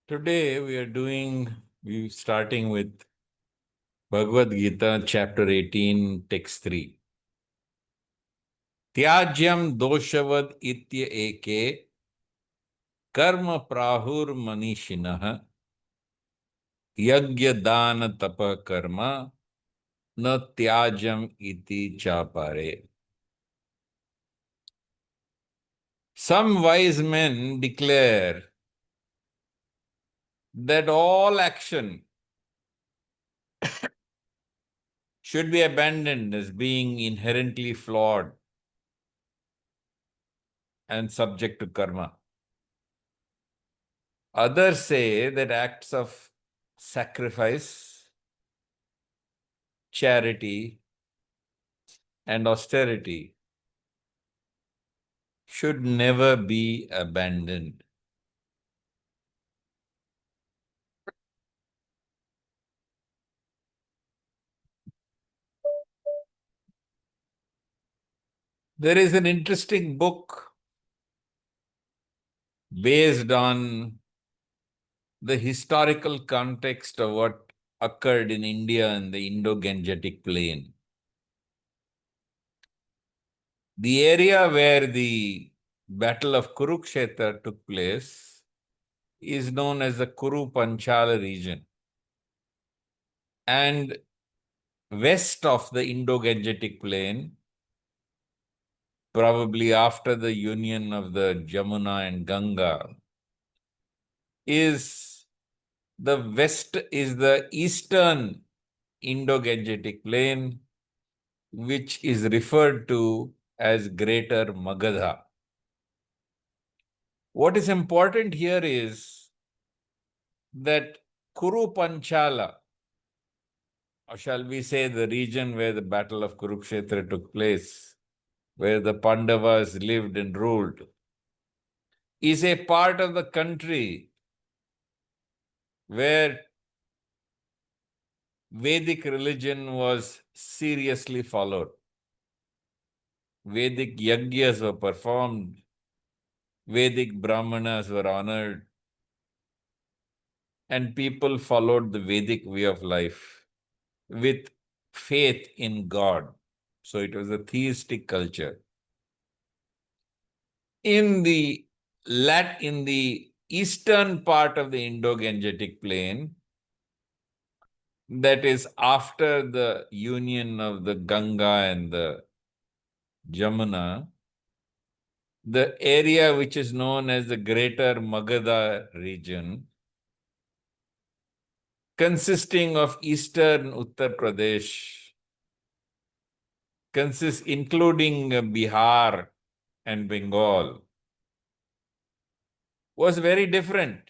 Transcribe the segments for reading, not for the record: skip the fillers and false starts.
Today we're starting with Bhagavad-Geeta, chapter 18, text 3. Tyajyam doshavad itya eke karma prahur manishinah yagya dana tapa karma na tyajam iti chapare. Some wise men declare that all action should be abandoned as being inherently flawed and subject to karma. Others say that acts of sacrifice, charity, and austerity should never be abandoned. There is an interesting book based on the historical context of what occurred in India and the Indo-Gangetic Plain. The area where the Battle of Kurukshetra took place is known as the Kuru Panchala region. And west of the Indo-Gangetic Plain, probably after the union of the Jamuna and Ganga, is the eastern Indo-Gangetic Plain, which is referred to as Greater Magadha. What is important here is that Kuru Panchala, or shall we say the region where the Battle of Kurukshetra took place, where the Pandavas lived and ruled, is a part of the country where Vedic religion was seriously followed. Vedic yajnas were performed, Vedic brahmanas were honored, and people followed the Vedic way of life with faith in God. So it was a theistic culture. In the eastern part of the Indo-Gangetic Plain, that is after the union of the Ganga and the Jamuna, the area which is known as the Greater Magadha region, consisting of eastern Uttar Pradesh, including Bihar and Bengal, was very different.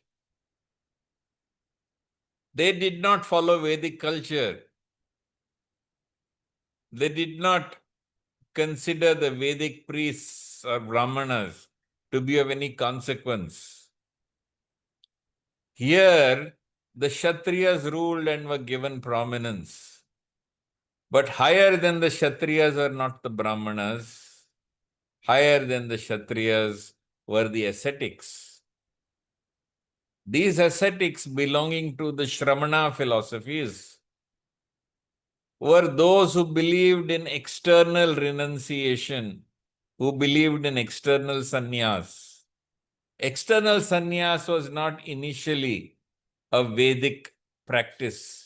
They did not follow Vedic culture. They did not consider the Vedic priests or Brahmanas to be of any consequence. Here, the Kshatriyas ruled and were given prominence. But higher than the Kshatriyas were not the Brahmanas. Higher than the Kshatriyas were the ascetics. These ascetics belonging to the Shramana philosophies were those who believed in external renunciation, who believed in external sannyas. External sannyas was not initially a Vedic practice.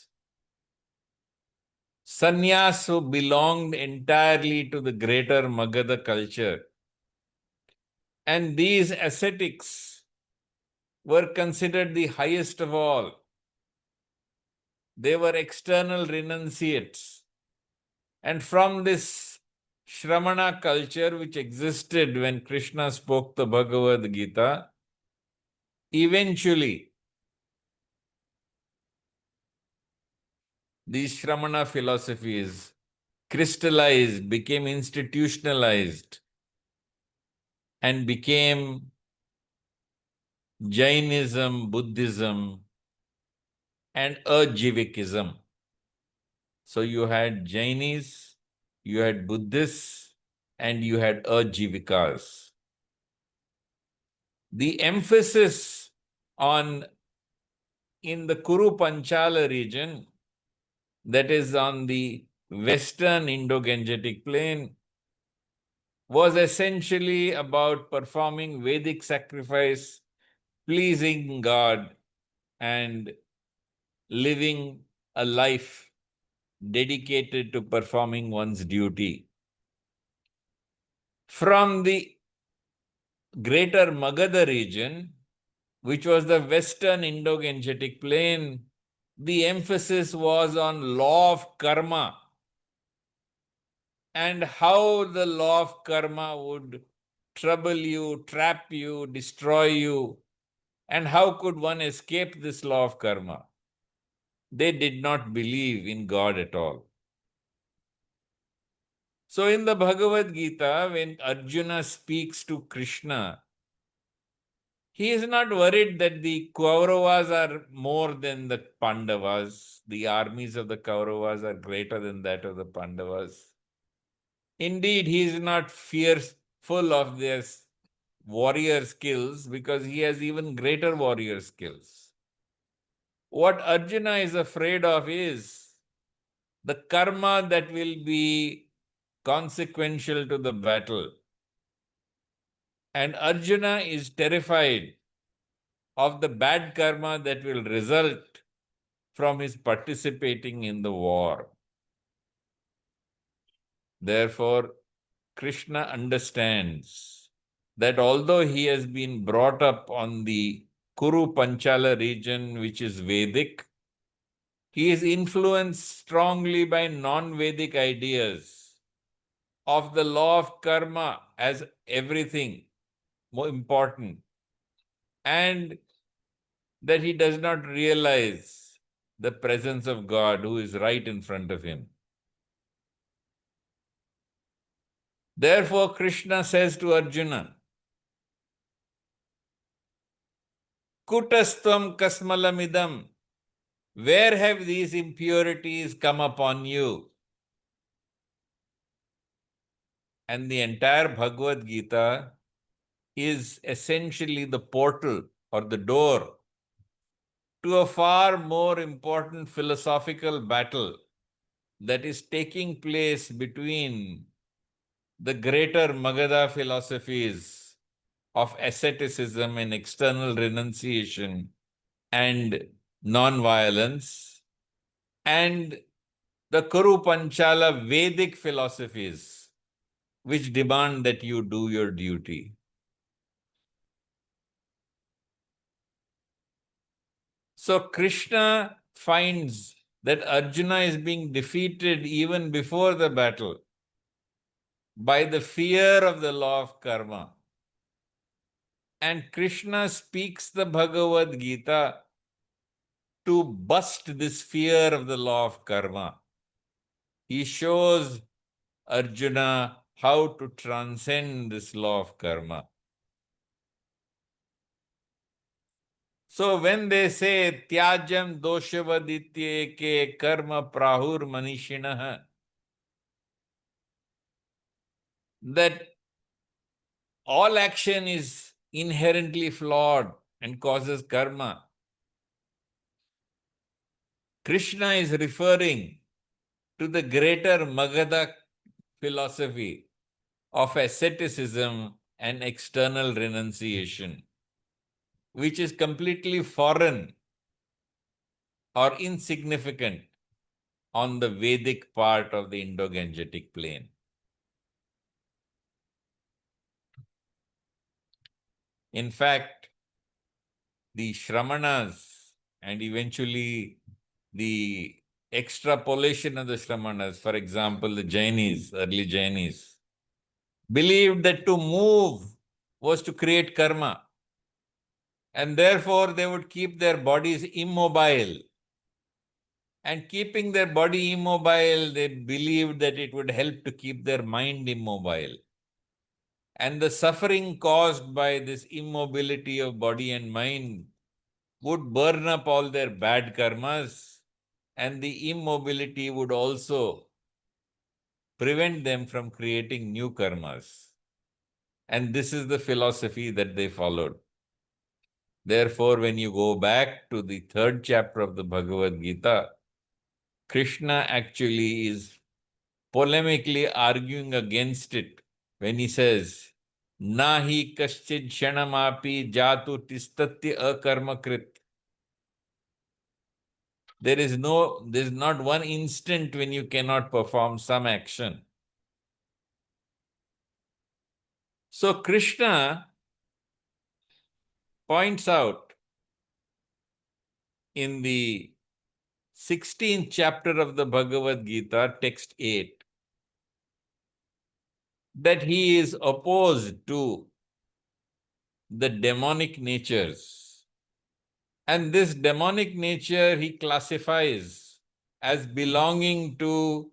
Sannyas who belonged entirely to the greater Magadha culture. And these ascetics were considered the highest of all. They were external renunciates. And from this Shramana culture, which existed when Krishna spoke the Bhagawad-Geeta, eventually these Shramana philosophies crystallized, became institutionalized, and became Jainism, Buddhism, and Ajivikism. So you had Jainis, you had Buddhists, and you had Ajivikas. The emphasis on in the Kuru Panchala region, that is on the western Indo-Gangetic plain, was essentially about performing Vedic sacrifice, pleasing God, and living a life dedicated to performing one's duty. From the greater Magadha region, which was the western Indo-Gangetic plain, the emphasis was on law of karma and how the law of karma would trouble you, trap you, destroy you, and how could one escape this law of karma. They did not believe in God at all. So in the Bhagavad-Gita, when Arjuna speaks to Krishna, he is not worried that the Kauravas are more than the Pandavas. The armies of the Kauravas are greater than that of the Pandavas. Indeed, he is not fearful of their warrior skills because he has even greater warrior skills. What Arjuna is afraid of is the karma that will be consequential to the battle. And Arjuna is terrified of the bad karma that will result from his participating in the war. Therefore, Krishna understands that although he has been brought up on the Kuru Panchala region, which is Vedic, he is influenced strongly by non-Vedic ideas of the law of karma as everything more important, and that he does not realize the presence of God who is right in front of him. Therefore, Krishna says to Arjuna, Kutastvam kasmalamidam, where have these impurities come upon you? And the entire Bhagavad-Gita is essentially the portal or the door to a far more important philosophical battle that is taking place between the greater Magadha philosophies of asceticism and external renunciation and non-violence, and the Kuru Panchala Vedic philosophies, which demand that you do your duty. So Krishna finds that Arjuna is being defeated even before the battle by the fear of the law of karma. And Krishna speaks the Bhagavad-Gita to bust this fear of the law of karma. He shows Arjuna how to transcend this law of karma. So when they say Tyajam doshavaditye ke karma prahur manishinah, that all action is inherently flawed and causes karma, Krishna is referring to the greater Magadha philosophy of asceticism and external renunciation, which is completely foreign or insignificant on the Vedic part of the Indo-Gangetic plain. In fact, the Shramanas and eventually the extrapolation of the Shramanas, for example, the Jainis, early Jainis, believed that to move was to create karma, and therefore they would keep their bodies immobile. And keeping their body immobile, they believed that it would help to keep their mind immobile. And the suffering caused by this immobility of body and mind would burn up all their bad karmas, and the immobility would also prevent them from creating new karmas. And this is the philosophy that they followed. Therefore, when you go back to the 3rd chapter of the Bhagavad-Gita, Krishna actually is polemically arguing against it when he says, Nahi kaschid shanamapi jatu tistatya akarmakrit. There is not one instant when you cannot perform some action. So Krishna points out in the 16th chapter of the Bhagavad Gita, text 8, that he is opposed to the demonic natures. And this demonic nature he classifies as belonging to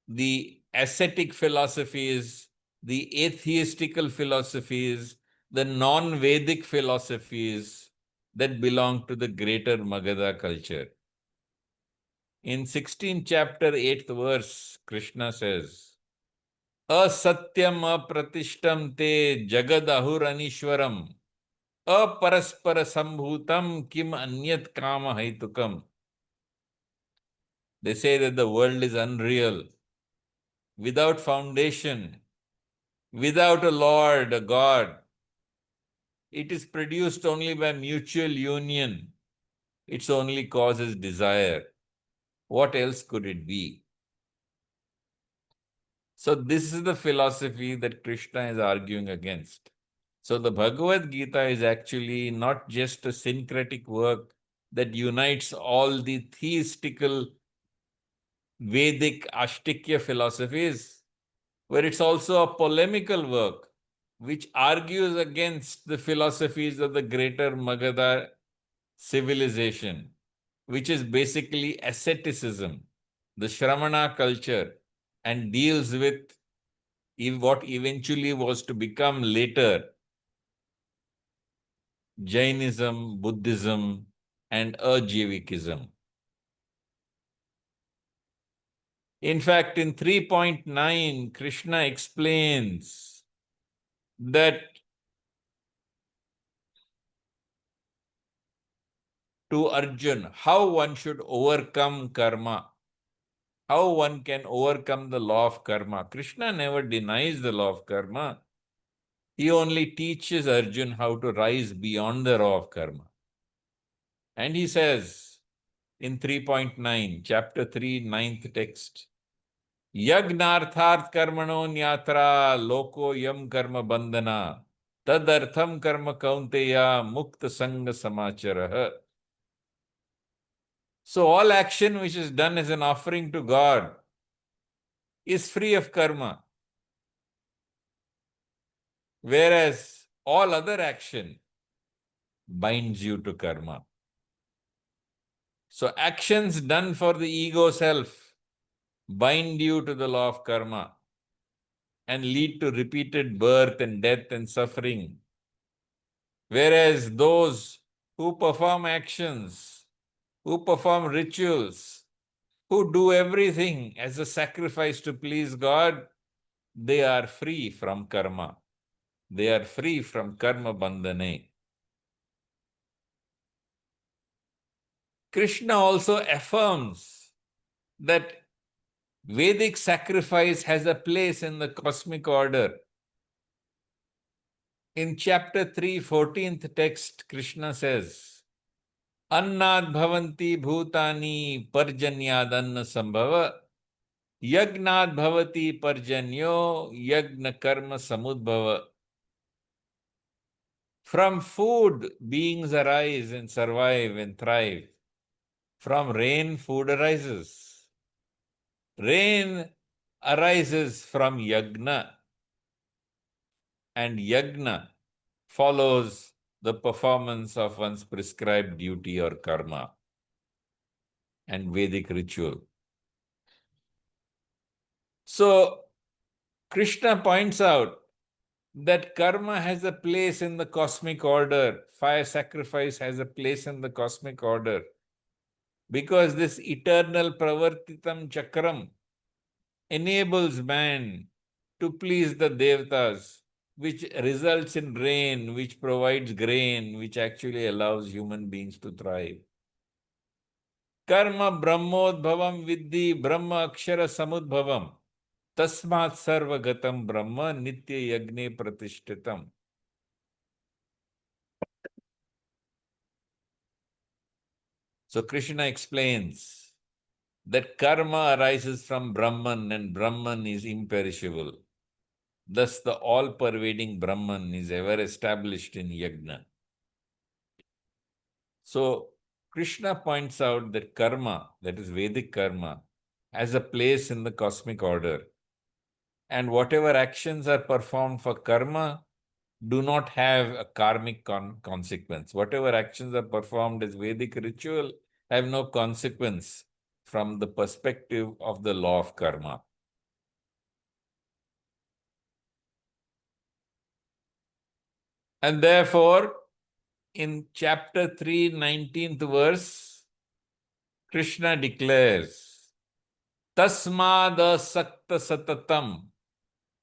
the ascetic philosophies, the atheistical philosophies, the non-Vedic philosophies that belong to the greater Magadha culture. In 16th chapter, 8th verse, Krishna says, Asatyam apratishtam te jagadahur anishwaram aparaspara sambhutam kim anyat kama haitukam. They say that the world is unreal, without foundation, without a Lord, a God. It is produced only by mutual union. Its only cause is desire. What else could it be? So this is the philosophy that Krishna is arguing against. So the Bhagavad Gita is actually not just a syncretic work that unites all the theistical Vedic Ashtikya philosophies, but it's also a polemical work which argues against the philosophies of the greater Magadha civilization, which is basically asceticism, the Shramana culture, and deals with what eventually was to become later Jainism, Buddhism, and Ajaivikism. In fact, in 3.9, Krishna explains that to Arjun, how one should overcome karma, how one can overcome the law of karma. Krishna never denies the law of karma. He only teaches Arjun how to rise beyond the law of karma. And he says in 3.9, chapter 3, 9th text, Yagnartharth karmano nyatra loko yam karma bandhana tadartham karma kaunteya mukta sanga samachara. So all action which is done as an offering to God is free of karma, whereas all other action binds you to karma. So actions done for the ego self bind you to the law of karma and lead to repeated birth and death and suffering. Whereas those who perform actions, who perform rituals, who do everything as a sacrifice to please God, they are free from karma. They are free from karma bandhane. Krishna also affirms that Vedic sacrifice has a place in the cosmic order. In chapter 3, 14th text, Krishna says, Annad bhavanti bhutani parjanyad anna sambhava yagnad bhavati parjanyo yagna karma samudbhava. From food, beings arise and survive and thrive. From rain, food arises. Rain arises from yagna, and yagna follows the performance of one's prescribed duty or karma and Vedic ritual. So, Krishna points out that karma has a place in the cosmic order, fire sacrifice has a place in the cosmic order, because this eternal pravartitam chakram enables man to please the devatas which results in rain, which provides grain, which actually allows human beings to thrive. Karma brahmodbhavam vidhi brahma akshara samudbhavam tasmat sarvagatam brahma nitya yagne pratishtitam. So Krishna explains that karma arises from Brahman and Brahman is imperishable. Thus, the all-pervading Brahman is ever established in Yajna. So, Krishna points out that karma, that is Vedic karma, has a place in the cosmic order. And whatever actions are performed for karma do not have a karmic consequence. Whatever actions are performed as Vedic ritual have no consequence from the perspective of the law of karma. And therefore, in chapter 3, 19th verse, Krishna declares, Tasmada sakta satatam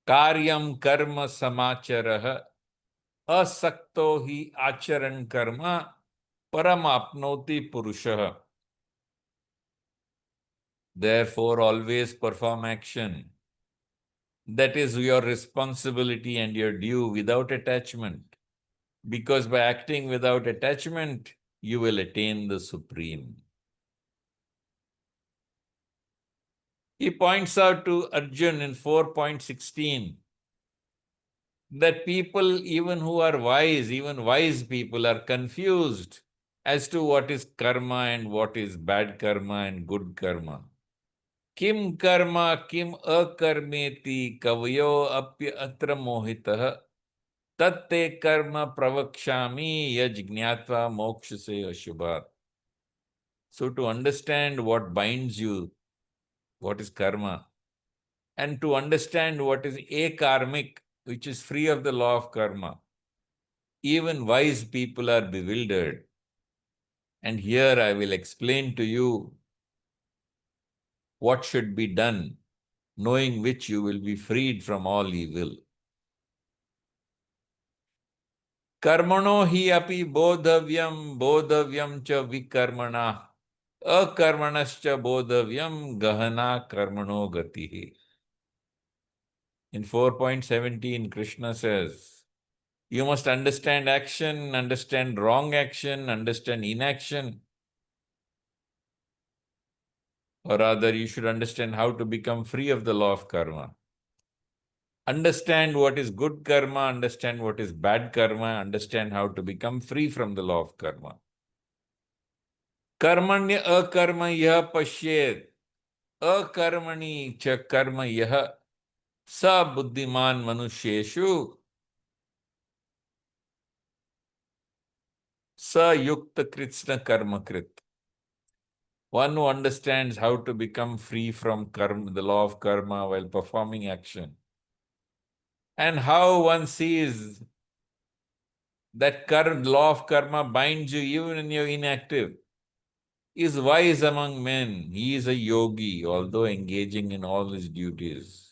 karyam karma samacharaha asakto hi acharan karma paramapnoti purushaha. Therefore, always perform action. That is your responsibility and your due without attachment. Because by acting without attachment, you will attain the supreme. He points out to Arjun in 4.16 that people, even who are wise, even wise people, are confused as to what is karma and what is bad karma and good karma. Kim karma, kim akarmeti kavayo apya atra mohitah tatte karma pravakshami yaj gnatva mokshase ashubhat. So to understand what binds you, what is karma, and to understand what is akarmic, which is free of the law of karma, even wise people are bewildered. And here I will explain to you what should be done, knowing which you will be freed from all evil. Karmano hi api bodhavyam cha vikarmana akarmanascha bodhavyam gahana karmano gatihi. In 4.17, Krishna says, you must understand action, understand wrong action, understand inaction. Or rather, you should understand how to become free of the law of karma. Understand what is good karma, understand what is bad karma, understand how to become free from the law of karma. Karmanya akarma yah pashyed, akarmani cha karma yah sa buddhiman manushyeshu sa yukta kritsna karma krit. One who understands how to become free from karma, the law of karma while performing action, and how one sees that law of karma binds you even when you're inactive, is wise among men. He is a yogi, although engaging in all his duties.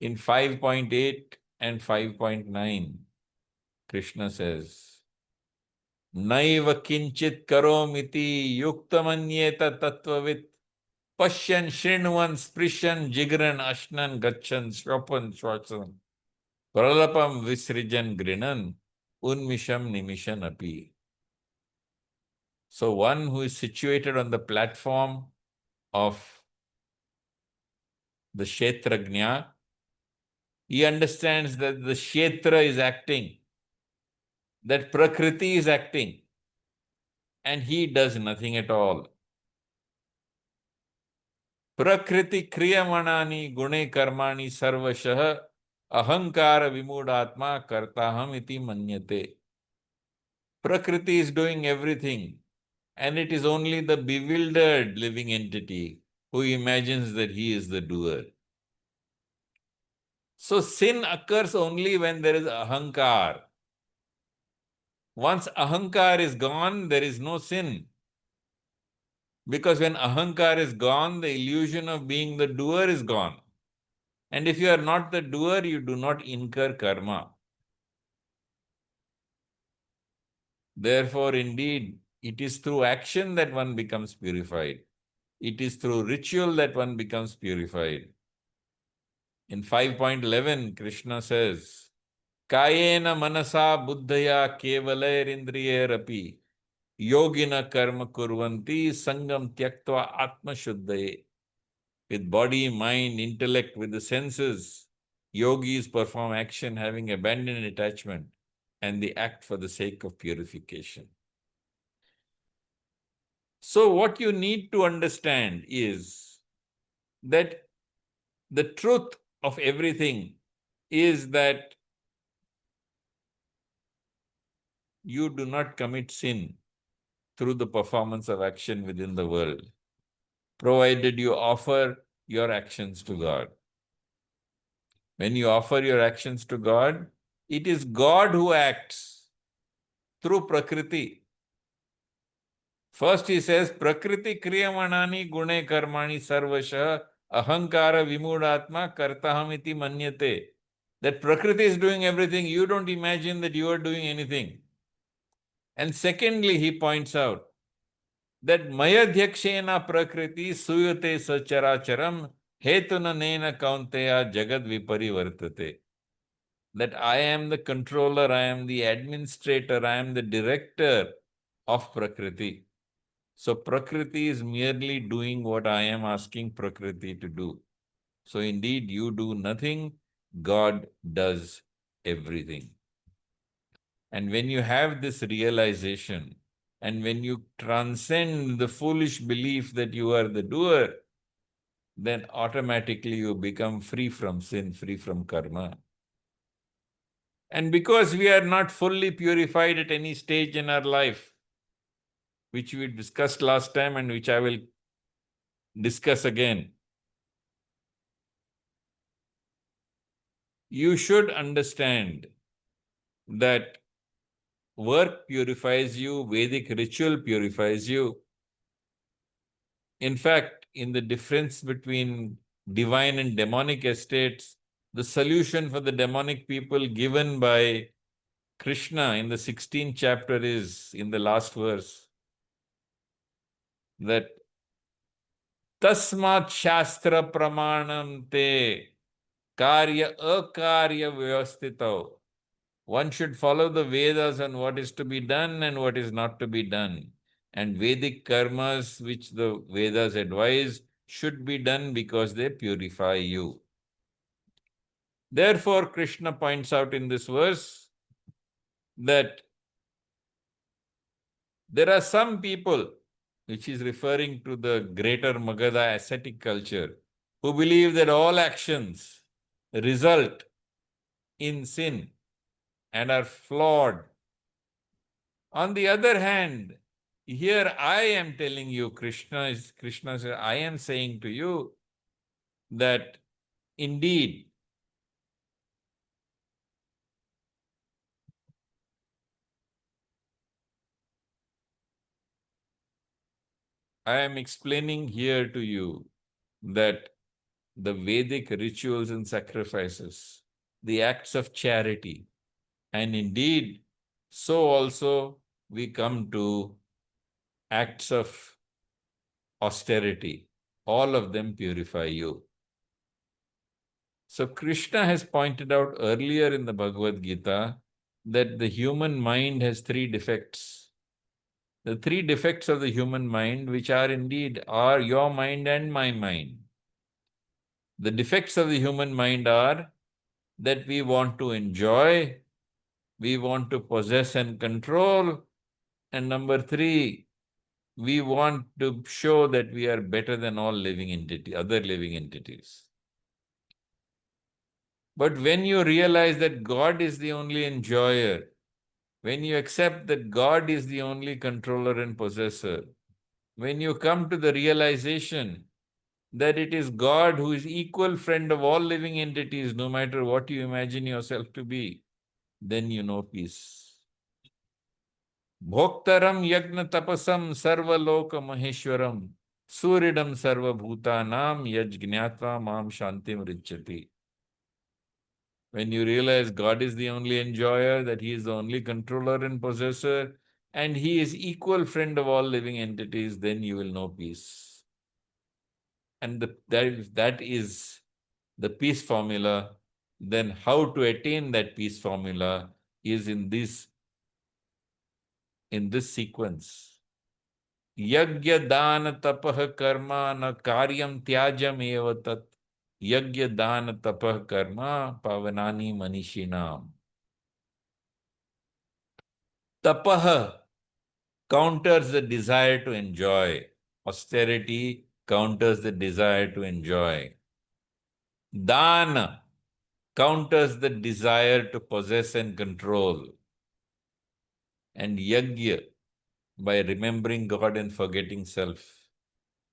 In 5.8 and 5.9, Krishna says, Naiva kinchit karomiti yuktamanyeta tattvavit Pashyan, Shrinvan, Sprishan, Jigran, Ashnan, Gachan, Shropan, Shwasan, Pralapam, Visrijan, Grinan, Unmisham, Nimishan, Api. So one who is situated on the platform of the Kshetrajna, he understands that the Kshetra is acting, that Prakriti is acting, and he does nothing at all. Prakriti kriyamanani gune karmani sarvashah ahankara vimudatma kartaham iti manyate. Prakriti is doing everything, and it is only the bewildered living entity who imagines that he is the doer. So sin occurs only when there is ahankar. Once ahankar is gone, there is no sin. Because when ahankar is gone, the illusion of being the doer is gone. And if you are not the doer, you do not incur karma. Therefore, indeed, it is through action that one becomes purified. It is through ritual that one becomes purified. In 5.11, Krishna says, Kayena manasa buddhaya kevalerindriyerapi yogina karma kurvanti sangam tyaktva atma shuddhaye. With body, mind, intellect, with the senses, yogis perform action having abandoned attachment, and they act for the sake of purification. So what you need to understand is that the truth of everything is that you do not commit sin through the performance of action within the world, provided you offer your actions to God. When you offer your actions to God, it is God who acts through Prakriti. First he says, Prakriti kriyamanani gune karmani sarvasha ahankara vimudatma kartahamiti manyate. That Prakriti is doing everything. You don't imagine that you are doing anything. And secondly, he points out that mayadhyakshena prakriti suyate sacharacharam hetuna nena kaunteya jagad viparivartate. That I am the controller, I am the administrator, I am the director of Prakriti. So Prakriti is merely doing what I am asking Prakriti to do. So indeed, you do nothing, God does everything. And when you have this realization, and when you transcend the foolish belief that you are the doer, then automatically you become free from sin, free from karma. And because we are not fully purified at any stage in our life, which we discussed last time and which I will discuss again, you should understand that work purifies you, Vedic ritual purifies you. In fact, in the difference between divine and demonic estates, the solution for the demonic people given by Krishna in the 16th chapter is, in the last verse, that Tasmat Shastra Pramanam Te Karya Akarya Vyavastito. One should follow the Vedas on what is to be done and what is not to be done. And Vedic karmas, which the Vedas advise, should be done because they purify you. Therefore, Krishna points out in this verse that there are some people, which is referring to the greater Magadha ascetic culture, who believe that all actions result in sin and are flawed. On the other hand, here I am telling you, Krishna says, I am saying to you that indeed I am explaining here to you that the Vedic rituals and sacrifices, the acts of charity, and indeed, so also we come to acts of austerity. All of them purify you. So Krishna has pointed out earlier in the Bhagavad-Gita that the human mind has three defects. The three defects of the human mind, which are indeed are your mind and my mind. The defects of the human mind are that we want to enjoy, we want to possess and control, and number three, we want to show that we are better than all living entities, other living entities. But when you realize that God is the only enjoyer, when you accept that God is the only controller and possessor, when you come to the realization that it is God who is equal friend of all living entities, no matter what you imagine yourself to be, then you know peace. Bhoktaram yagna tapasam sarvaloka maheshwaram suridam sarvabhutanam yajgnatva mam shantim richati. When you realize God is the only enjoyer, that He is the only controller and possessor, and He is equal friend of all living entities, then you will know peace. And that is the peace formula. Then how to attain that peace formula is in this sequence. Yagya dana tapah karma na karyam tyajam eva tat. Yagya dana tapah karma pavanani manishinam. Tapah counters the desire to enjoy. Austerity counters the desire to enjoy. Dana counters the desire to possess and control. And yagya, by remembering God and forgetting self,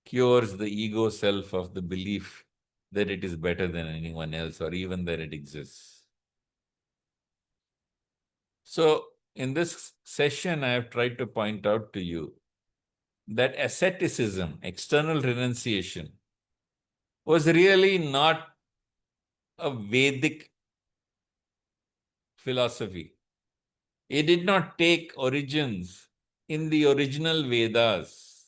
cures the ego self of the belief that it is better than anyone else or even that it exists. So, in this session, I have tried to point out to you that asceticism, external renunciation, was really not a Vedic philosophy. It did not take origins in the original Vedas.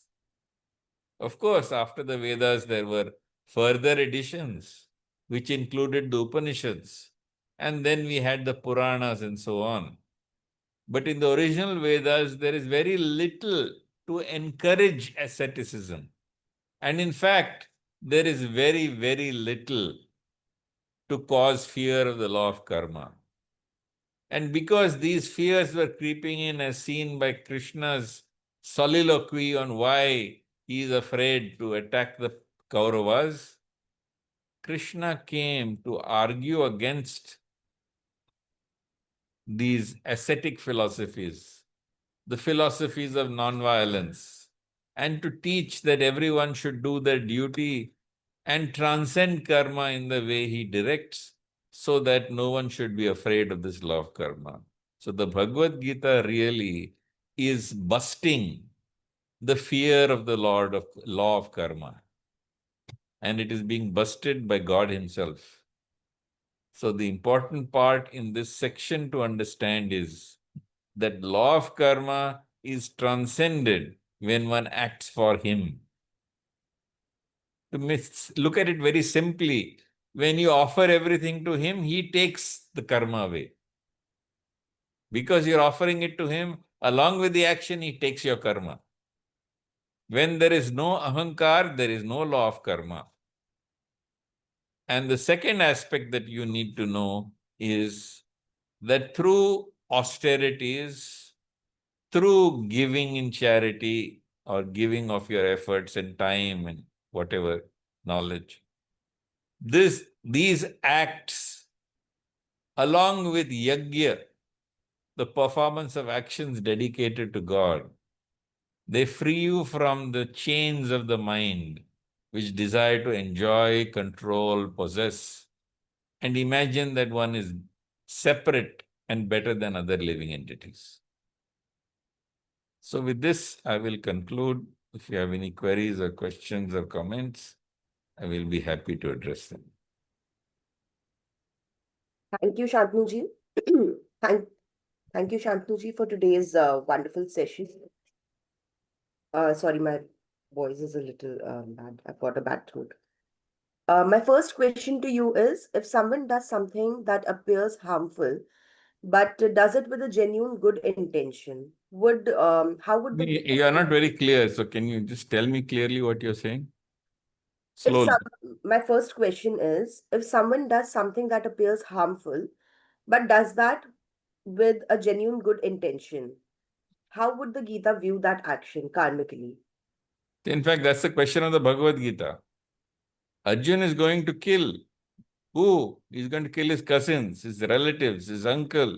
Of course, after the Vedas, there were further additions, which included the Upanishads. And then we had the Puranas and so on. But in the original Vedas, there is very little to encourage asceticism. And in fact, there is very, very little to cause fear of the law of karma. And because these fears were creeping in as seen by Krishna's soliloquy on why he is afraid to attack the Kauravas, Krishna came to argue against these ascetic philosophies, the philosophies of non-violence, and to teach that everyone should do their duty and transcend karma in the way he directs, so that no one should be afraid of this law of karma. So the Bhagavad-Gita really is busting the fear of the law of karma. And it is being busted by God himself. So the important part in this section to understand is that law of karma is transcended when one acts for him. To look at it very simply, when you offer everything to him, he takes the karma away. Because you're offering it to him, along with the action, he takes your karma. When there is no ahankar, there is no law of karma. And the second aspect that you need to know is that through austerities, through giving in charity or giving of your efforts and time and whatever knowledge, these acts, along with yajna, the performance of actions dedicated to God, they free you from the chains of the mind, which desire to enjoy, control, possess, and imagine that one is separate and better than other living entities. So with this, I will conclude. If you have any queries or questions or comments, I will be happy to address them. Thank you, Shantanu-ji. Thank you, Shantanu-ji, for today's wonderful session. Sorry, my voice is a little bad. I've got a bad throat. My first question to you is, if someone does something that appears harmful, but does it with a genuine good intention, how would the You are not very clear, so can you just tell me clearly what you're saying? if Slowly. my first question is, if someone does something that appears harmful, but does that with a genuine good intention, how would the Gita view that action karmically? In fact, that's the question of the Bhagavad-Gita. Arjuna is going to kill. Who? He's going to kill his cousins, his relatives, his uncle,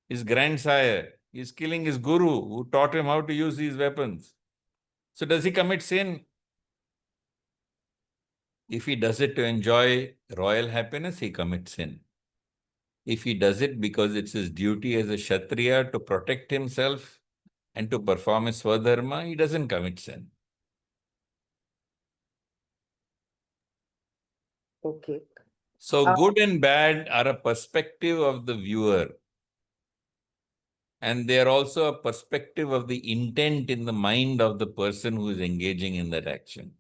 his grandsire. He's killing his guru who taught him how to use these weapons. So does he commit sin? If he does it to enjoy royal happiness, he commits sin. If he does it because it's his duty as a Kshatriya to protect himself and to perform his Swadharma, he doesn't commit sin. Okay. So good and bad are a perspective of the viewer. And they are also a perspective of the intent in the mind of the person who is engaging in that action.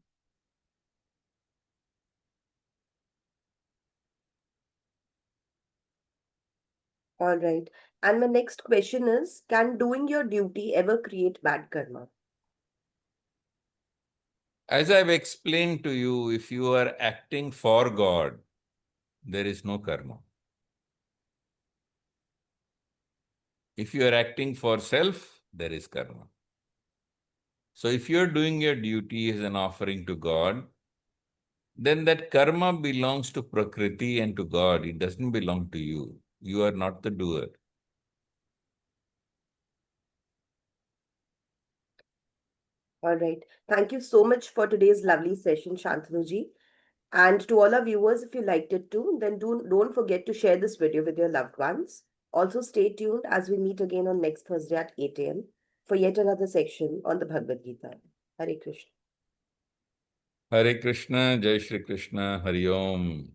All right. And my next question is, can doing your duty ever create bad karma? As I've explained to you, if you are acting for God, there is no karma. If you are acting for self, there is karma. So if you're doing your duty as an offering to God, then that karma belongs to Prakriti and to God. It doesn't belong to you. You are not the doer. All right. Thank you so much for today's lovely session, Shantanu. And to all our viewers, if you liked it too, then don't forget to share this video with your loved ones. Also, stay tuned as we meet again on next Thursday at 8 a.m. for yet another section on the Bhagavad Gita. Hare Krishna. Hare Krishna, Jai Shri Krishna, Hari Om.